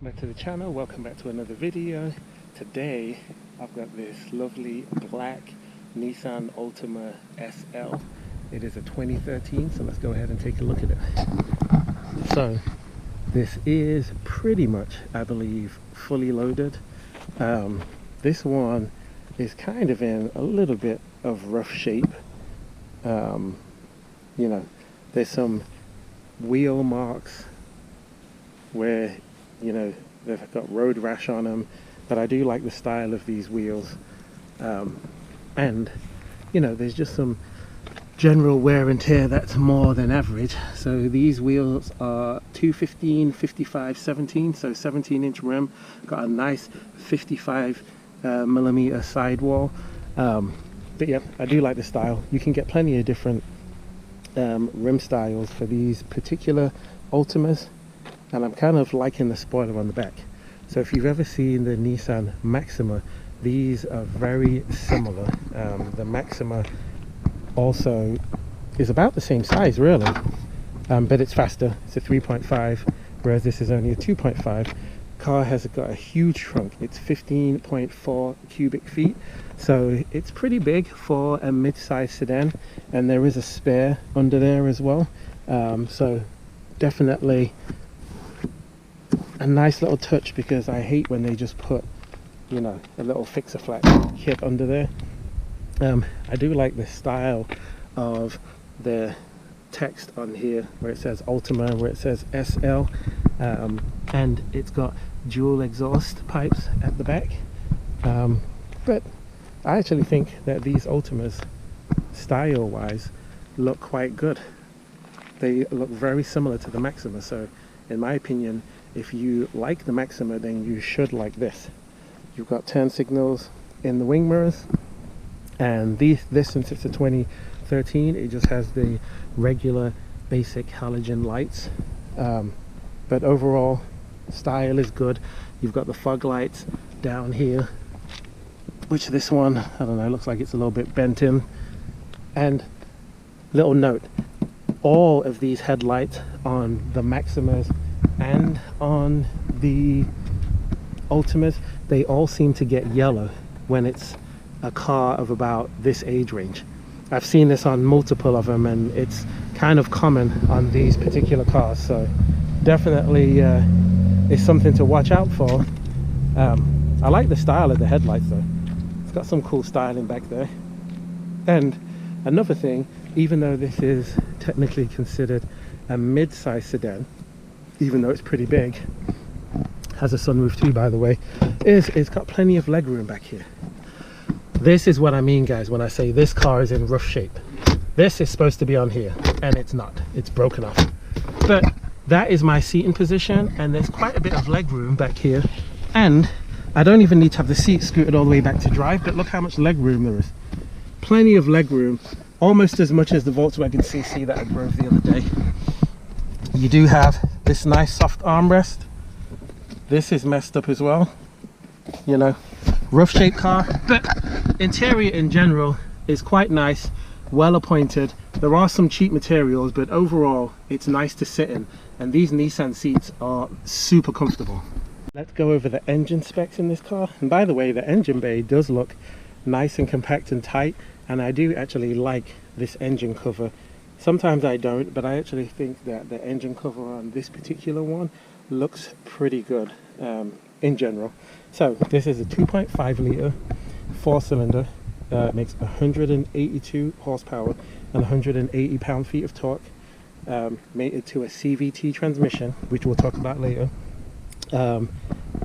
Back to the channel, welcome back to another video. Today I've got this lovely black Nissan Altima SL. It is a 2013, so let's go ahead and take a look at it. So this is pretty much, I believe, fully loaded. This one is kind of in a little bit of rough shape. You know, there's some wheel marks where, you know, they've got road rash on them, but I do like the style of these wheels. And, you know, there's just some general wear and tear that's more than average. So these wheels are 215, 55, 17, so 17-inch rim, got a nice 55 millimeter sidewall. But yeah, I do like the style. You can get plenty of different rim styles for these particular Altimas. And I'm kind of liking the spoiler on the back. So if you've ever seen the Nissan Maxima, these are very similar. The Maxima also is about the same size, really, but it's faster. It's a 3.5, whereas this is only a 2.5. Car has got a huge trunk. It's 15.4 cubic feet, so it's pretty big for a mid-size sedan, and there is a spare under there as well. So definitely a nice little touch, because I hate when they just put, you know, a little fix-a-flat kit under there. I do like the style of the text on here, where it says Altima, where it says SL, and it's got dual exhaust pipes at the back. But I actually think that these Altimas, style-wise, look quite good. They look very similar to the Maxima, so in my opinion, if you like the Maxima, then you should like this. You've got turn signals in the wing mirrors, and this, since it's a 2013, it just has the regular basic halogen lights. But overall, style is good. You've got the fog lights down here, which this one, I don't know, looks like it's a little bit bent in. And little note, all of these headlights on the Maximas and on the Altimas, they all seem to get yellow when it's a car of about this age range. I've seen this on multiple of them, and it's kind of common on these particular cars, so definitely is something to watch out for. I like the style of the headlights though. It's got some cool styling back there. And another thing, even though this is technically considered a mid-size sedan, even though it's pretty big, has a sunroof too, by the way, is it's got plenty of legroom back here. This is what I mean, guys, when I say this car is in rough shape. This is supposed to be on here, and it's not. It's broken off. But that is my seating position, and there's quite a bit of legroom back here. And I don't even need to have the seat scooted all the way back to drive, but look how much legroom there is. Plenty of legroom, almost as much as the Volkswagen CC that I drove the other day. You do have this nice soft armrest. This is messed up as well, you know, rough shaped car, but interior in general is quite nice, well appointed. There are some cheap materials, but overall it's nice to sit in, and these Nissan seats are super comfortable. Let's go over the engine specs in this car. And by the way, the engine bay does look nice and compact and tight, and I do actually like this engine cover. Sometimes I don't, but I actually think that the engine cover on this particular one looks pretty good in general. So this is a 2.5 litre 4-cylinder. It makes 182 horsepower and 180 pound-feet of torque, mated to a CVT transmission, which we'll talk about later.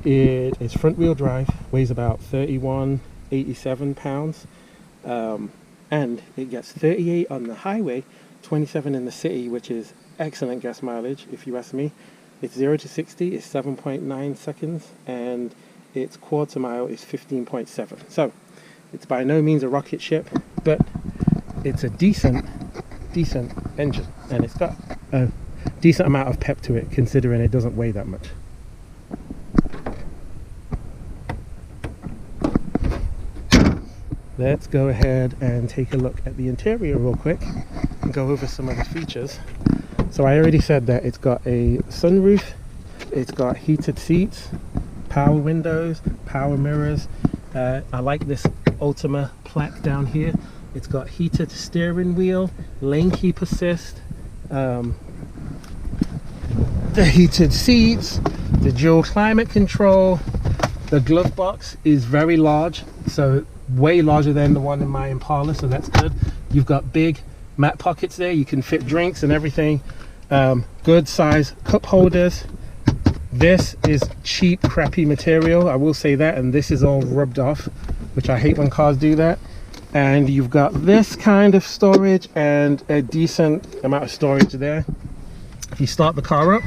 It is front-wheel drive, weighs about 3187 pounds, and it gets 38 on the highway, 27 in the city, which is excellent gas mileage if you ask me. Its 0 to 60 is 7.9 seconds, and its quarter mile is 15.7. So it's by no means a rocket ship, but it's a decent engine, and it's got a decent amount of pep to it, considering it doesn't weigh that much. Let's go ahead and take a look at the interior real quick and go over some of the features. So I already said that it's got a sunroof, It's got heated seats, power windows, power mirrors. I like this Altima plaque down here. It's got heated steering wheel, lane keep assist, the heated seats, the dual climate control. The glove box is very large, so way larger than the one in my Impala, so that's good. You've got big mat pockets there. You can fit drinks and everything. Good size cup holders. This is cheap, crappy material, I will say that, and this is all rubbed off, which I hate when cars do that. And you've got this kind of storage and a decent amount of storage there. If you start the car up,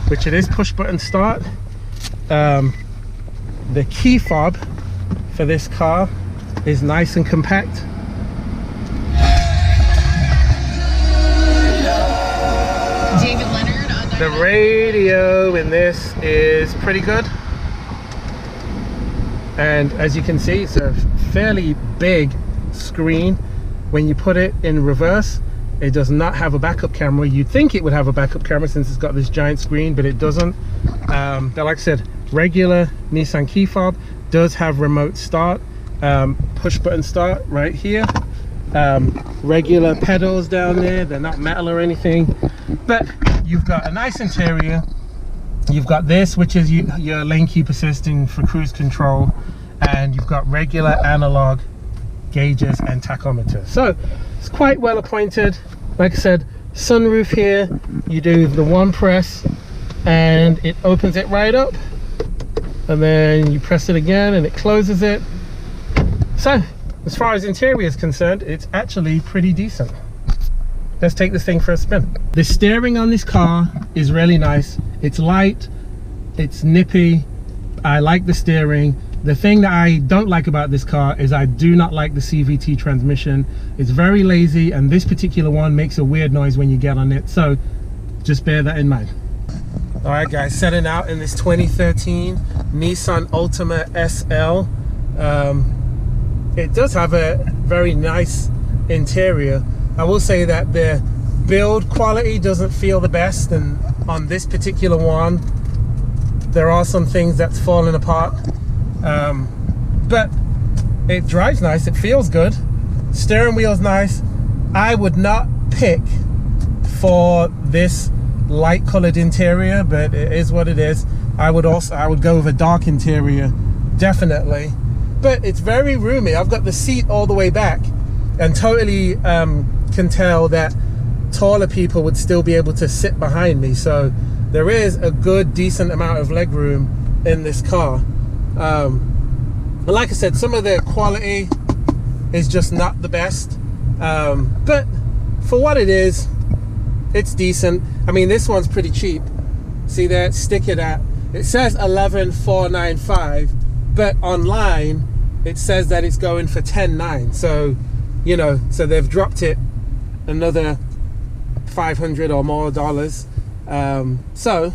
which it is push button start, the key fob for this car is nice and compact. David Leonard on the radio in this is pretty good, and as you can see, it's a fairly big screen. When you put it in reverse, it does not have a backup camera. You'd think it would have a backup camera since it's got this giant screen, but it doesn't. But like I said, regular Nissan key fob, does have remote start, push button start right here, regular pedals down there. They're not metal or anything, but you've got a nice interior. You've got this, which is your lane keep assisting for cruise control, and you've got regular analog gauges and tachometers, so it's quite well appointed. Like I said, sunroof here. You do the one press and it opens it right up, and then you press it again and it closes it. So as far as interior is concerned, it's actually pretty decent. Let's take this thing for a spin. The steering on this car is really nice. It's light, it's nippy. I like the steering. The thing that I don't like about this car is I do not like the CVT transmission. It's very lazy, and this particular one makes a weird noise when you get on it, so just bear that in mind. All right guys, setting out in this 2013 Nissan Altima SL. It does have a very nice interior. I will say that the build quality doesn't feel the best, and on this particular one there are some things that's falling apart. But it drives nice, it feels good, steering wheel's nice. I would not pick for this light colored interior, but it is what it is. I would go with a dark interior, definitely. But it's very roomy. I've got the seat all the way back, and totally can tell that taller people would still be able to sit behind me, so there is a good decent amount of leg room in this car. But like I said, some of the quality is just not the best, but for what it is, it's decent. I mean, this one's pretty cheap. See that sticker that it says 11,495, but online it says that it's going for 10,900. So you know, so they've dropped it another $500 or more dollars. So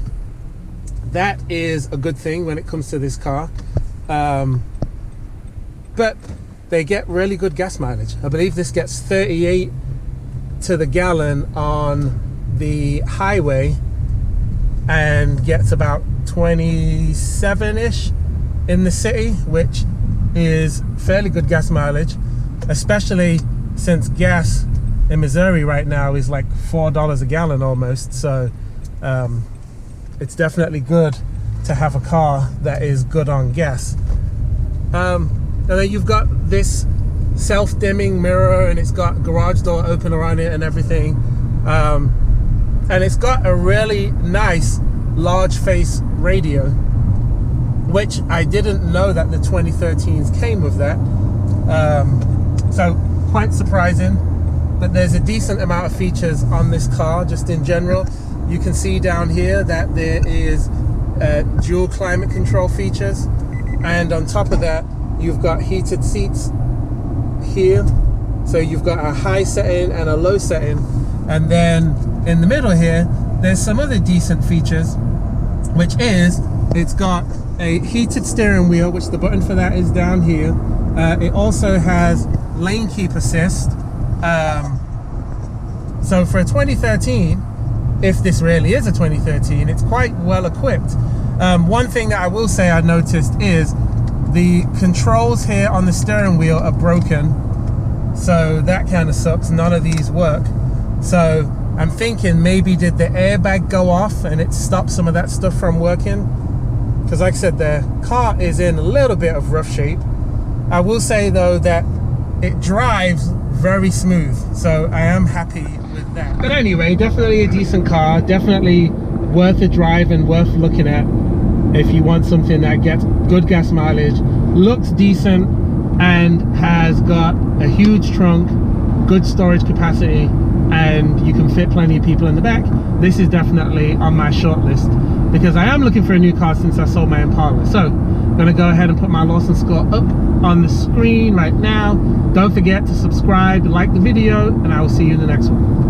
that is a good thing when it comes to this car. But they get really good gas mileage. I believe this gets 38 to the gallon on the highway and gets about 27-ish in the city, which is fairly good gas mileage, especially since gas in Missouri right now is like $4 a gallon almost. So it's definitely good to have a car that is good on gas. And then you've got this self-dimming mirror, and it's got garage door opener on it and everything, and it's got a really nice large face radio, which I didn't know that the 2013s came with that. So quite surprising. But there's a decent amount of features on this car just in general. You can see down here that there is dual climate control features, and on top of that you've got heated seats here. So you've got a high setting and a low setting, and then in the middle here there's some other decent features, which is it's got a heated steering wheel, which the button for that is down here. It also has lane keep assist. So for a 2013, if this really is a 2013, it's quite well equipped. One thing that I will say I noticed is the controls here on the steering wheel are broken, so that kind of sucks. None of these work. So I'm thinking maybe did the airbag go off and it stopped some of that stuff from working? Because like I said, the car is in a little bit of rough shape. I will say though that it drives very smooth, so I am happy with that. But anyway, definitely a decent car, definitely worth a drive and worth looking at if you want something that gets good gas mileage, looks decent, and has got a huge trunk, good storage capacity, and you can fit plenty of people in the back. This is definitely on my short list because I am looking for a new car since I sold my Impala. So I'm gonna go ahead and put my Lawsons score up on the screen right now. Don't forget to subscribe, like the video, and I will see you in the next one.